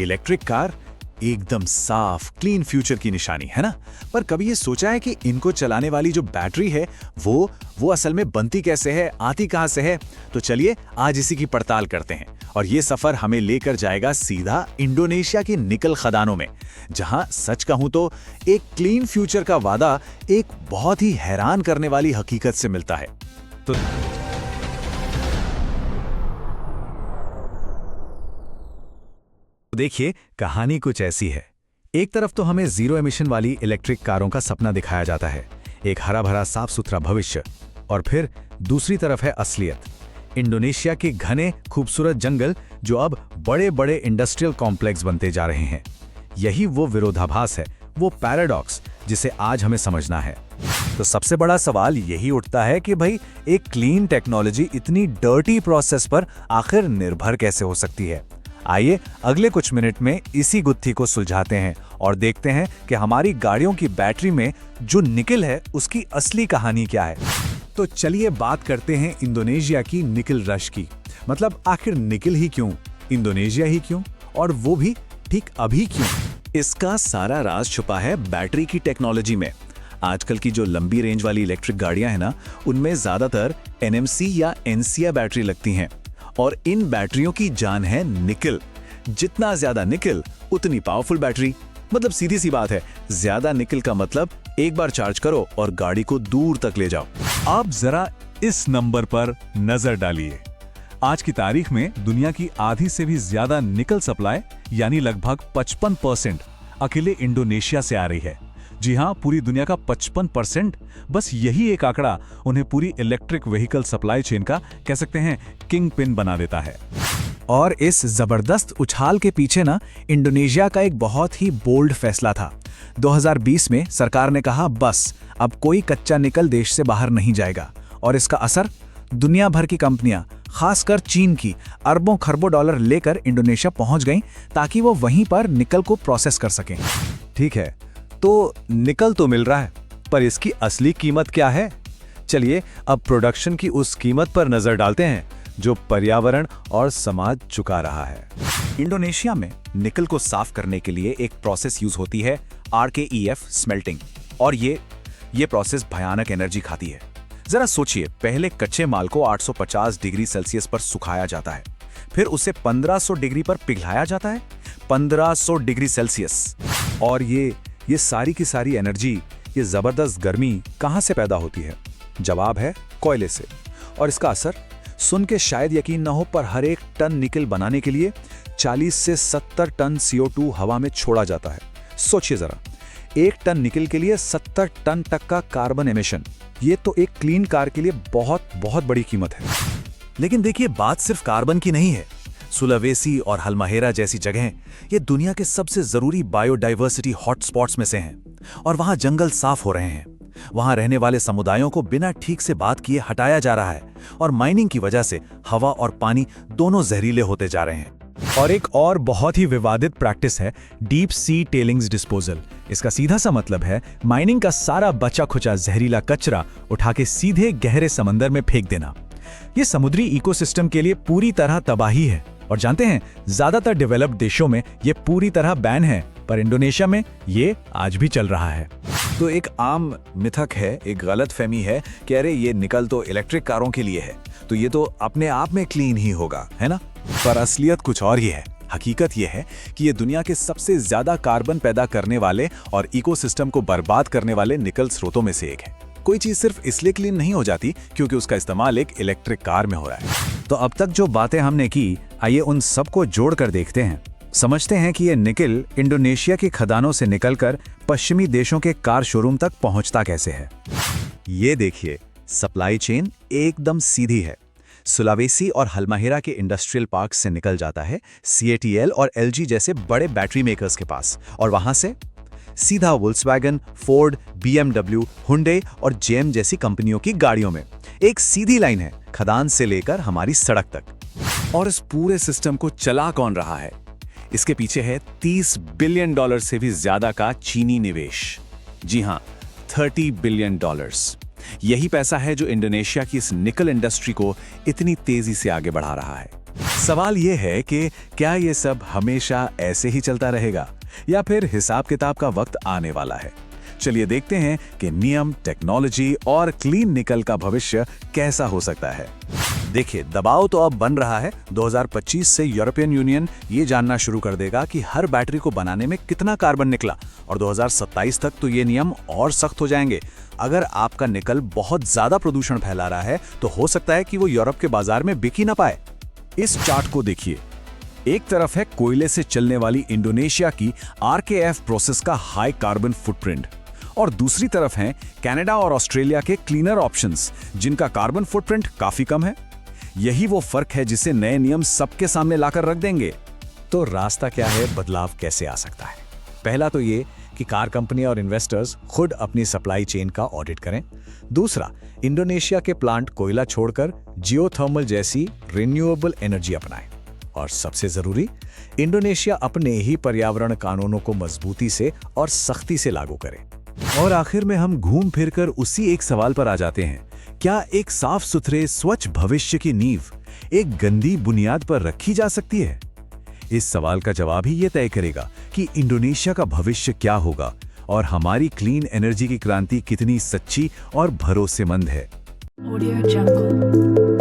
Electric car एकदम साफ clean future की निशानी है ना। पर कभी ये सोचा है कि इनको चलाने वाली जो बैटरी है वो असल में बनती कैसे है, आती कहां से है? तो चलिए आज इसी की पड़ताल करते हैं और ये सफर हमें लेकर जाएगा सीधा इंडोनेशिया की निकल खदानों में, जहां सच कहूं तो एक क्लीन फ्यूचर का वादा एक बहुत ही हैरान करने वाली हकीकत से मिलता है। तो देखिए, कहानी कुछ ऐसी है। एक तरफ तो हमें जीरो एमिशन वाली इलेक्ट्रिक कारों का सपना दिखाया जाता है, एक हरा भरा साफ सुथरा भविष्य, और फिर दूसरी तरफ है असलियत। इंडोनेशिया के घने खूबसूरत जंगल जो अब बड़े बड़े इंडस्ट्रियल कॉम्प्लेक्स बनते जा रहे हैं। यही वो विरोधाभास है, वो पैराडॉक्स जिसे आज हमें समझना है। तो सबसे बड़ा सवाल यही उठता है कि भाई एक क्लीन टेक्नोलॉजी इतनी डर्टी प्रोसेस पर आखिर निर्भर कैसे हो सकती है? आइए अगले कुछ मिनट में इसी गुत्थी को सुलझाते हैं और देखते हैं कि हमारी गाड़ियों की बैटरी में जो निकल है उसकी असली कहानी क्या है। तो चलिए बात करते हैं इंडोनेशिया की निकल रश की। मतलब आखिर निकल ही क्यों, इंडोनेशिया ही क्यों, और वो भी ठीक अभी क्यों? इसका सारा राज छुपा है बैटरी की टेक्नोलॉजी में। आजकल की जो लंबी रेंज वाली इलेक्ट्रिक गाड़ियां हैं ना, उनमें ज्यादातर NMC या NCA बैटरी लगती हैं, और इन बैटरियों की जान है निकल। जितना ज्यादा निकल उतनी पावरफुल बैटरी। मतलब सीधी सी बात है, ज्यादा निकल का मतलब एक बार चार्ज करो और गाड़ी को दूर तक ले जाओ। आप जरा इस नंबर पर नजर डालिए। आज की तारीख में दुनिया की आधी से भी ज्यादा निकल सप्लाई यानी लगभग 55% अकेले इंडोनेशिया से आ रही है। जी हां, पूरी दुनिया का 55%। बस यही एक आंकड़ा उन्हें पूरी इलेक्ट्रिक व्हीकल सप्लाई चेन का कह सकते हैं किंग पिन बना देता है। और इस जबरदस्त उछाल के पीछे ना इंडोनेशिया का एक बहुत ही बोल्ड फैसला था। 2020 में सरकार ने कहा बस अब कोई कच्चा निकल देश से बाहर नहीं जाएगा, और इसका असर दुनिया भर की कंपनियां, खासकर चीन की, अरबों खरबों डॉलर लेकर इंडोनेशिया पहुंच गईं ताकि वो वहीं पर निकल को प्रोसेस कर सकें। ठीक है, तो निकल तो मिल रहा है, पर इसकी असली कीमत क्या है? चलिए अब प्रोडक्शन की उस कीमत पर नजर डालते हैं जो पर्यावरण और समाज चुका रहा है। इंडोनेशिया में निकल को साफ करने के लिए एक प्रोसेस यूज होती है, RKEF स्मेल्टिंग, और ये प्रोसेस भयानक एनर्जी खाती है। जरा सोचिए, पहले कच्चे माल को 850 डिग्री सेल्सियस पर सुखाया जाता है, फिर उसे 1500 डिग्री पर पिघलाया जाता है। 1500 डिग्री सेल्सियस। और ये सारी की सारी एनर्जी, ये जबरदस्त गर्मी कहां से पैदा होती है? जवाब है कोयले से। और इसका असर सुन के शायद यकीन न हो, पर हर एक टन निकल बनाने के लिए 40 से 70 टन CO2 हवा में छोड़ा जाता है। सोचिए जरा, एक टन निकल के लिए 70 टन तक का कार्बन एमिशन। ये तो एक क्लीन कार के लिए बहुत बहुत बड़ी कीमत है। लेकिन देखिए, बात सिर्फ कार्बन की नहीं है। सुलावेसी और हल्माहेरा जैसी जगहें ये दुनिया के सबसे जरूरी बायोडाइवर्सिटी हॉटस्पॉट्स में से हैं, और वहां जंगल साफ हो रहे हैं। वहां रहने वाले समुदायों को बिना ठीक से बात किए हटाया जा रहा है, और माइनिंग की वजह से हवा और पानी दोनों जहरीले होते जा रहे हैं। और एक और बहुत ही विवादित प्रैक्टिस है डीप सी टेलिंग्स डिस्पोजल। इसका सीधा सा मतलब है माइनिंग का सारा बचा खुचा जहरीला कचरा उठा के सीधे गहरे समंदर में फेंक देना। ये समुद्री इकोसिस्टम के लिए पूरी तरह तबाही है, और जानते हैं ज्यादातर डेवलप्ड देशों में ये पूरी तरह बैन है, पर इंडोनेशिया में ये आज भी चल रहा है। तो एक आम मिथक है, एक गलत फहमी है कि अरे ये निकल तो इलेक्ट्रिक कारों के लिए है, तो ये तो अपने आप में क्लीन ही होगा, है ना? पर असलियत कुछ और ही है। हकीकत ये है कि ये दुनिया के सबसे ज्यादा कार्बन पैदा करने वाले और इकोसिस्टम को बर्बाद करने वाले निकल स्रोतों में से एक है। कोई चीज सिर्फ इसलिए क्लीन नहीं हो जाती क्योंकि उसका इस्तेमाल एक इलेक्ट्रिक कार में हो रहा है। तो अब तक जो बातें हमने की, आइए उन सबको जोड़कर देखते हैं। समझते हैं कि ये निकल इंडोनेशिया की खदानों से निकलकर पश्चिमी देशों के कार शोरूम तक पहुंचता कैसे है। ये देखिए, सप्लाई चेन एकदम सीधी है। सुलावेसी और हल्माहेरा के इंडस्ट्रियल पार्क से निकल जाता है CATL और LG जैसे बड़े बैटरी मेकर्स के पास, और वहां से सीधा वोल्क्सवैगन, फोर्ड, BMW, हुंडई और GM जैसी कंपनियों की गाड़ियों में। एक सीधी लाइन है खदान से लेकर हमारी सड़क तक। और इस पूरे सिस्टम को चला कौन रहा है? इसके पीछे है $30 बिलियन से भी ज्यादा का चीनी निवेश। जी हां, $30 बिलियन। यही पैसा है जो इंडोनेशिया की इस निकल इंडस्ट्री को इतनी तेजी से आगे बढ़ा रहा है। सवाल ये है कि क्या ये सब हमेशा ऐसे ही चलता रहेगा या फिर हिसाब किताब का वक्त आने वाला है। चलिए देखते हैं कि नियम, टेक्नोलॉजी और क्लीन निकल का भविष्य कैसा हो सकता है। देखिए, दबाव तो अब बन रहा है। 2025 से यूरोपियन यूनियन ये जानना शुरू कर देगा कि हर बैटरी को बनाने में कितना कार्बन निकला, और 2027 तक तो ये नियम और सख्त हो जाएंगे। अगर आपका निकल बहुत ज्यादा प्रदूषण फैला रहा है तो हो सकता है कि वो यूरोप के बाजार में बिक ही ना पाए। इस चार्ट को देखिए, एक तरफ है कोयले से चलने वाली इंडोनेशिया की RKF प्रोसेस का हाई कार्बन फुटप्रिंट, और दूसरी तरफ हैं कनाडा और ऑस्ट्रेलिया के क्लीनर ऑप्शंस जिनका कार्बन फुटप्रिंट काफी कम है। यही वो फर्क है जिसे नए नियम सबके सामने लाकर रख देंगे। तो रास्ता क्या है, बदलाव कैसे आ सकता है? पहला तो ये कि कार कंपनी और इन्वेस्टर्स खुद अपनी सप्लाई चेन का ऑडिट करें। दूसरा, इंडोनेशिया के प्लांट कोयला छोड़कर जियोथर्मल जैसी रिन्यूएबल एनर्जी अपनाएं। और सबसे जरूरी, इंडोनेशिया अपने ही पर्यावरण कानूनों को मजबूती से और सख्ती से लागू करे। और आखिर में हम घूम फिरकर उसी एक सवाल पर आ जाते हैं, क्या एक साफ सुथरे स्वच्छ भविष्य की नींव एक गंदी बुनियाद पर रखी जा सकती है? इस सवाल का जवाब ही ये तय करेगा कि इंडोनेशिया का भविष्य क्या होगा और हमारी क्लीन एनर्जी की क्रांति कितनी सच्ची और भरोसेमंद है। Audio Jungle।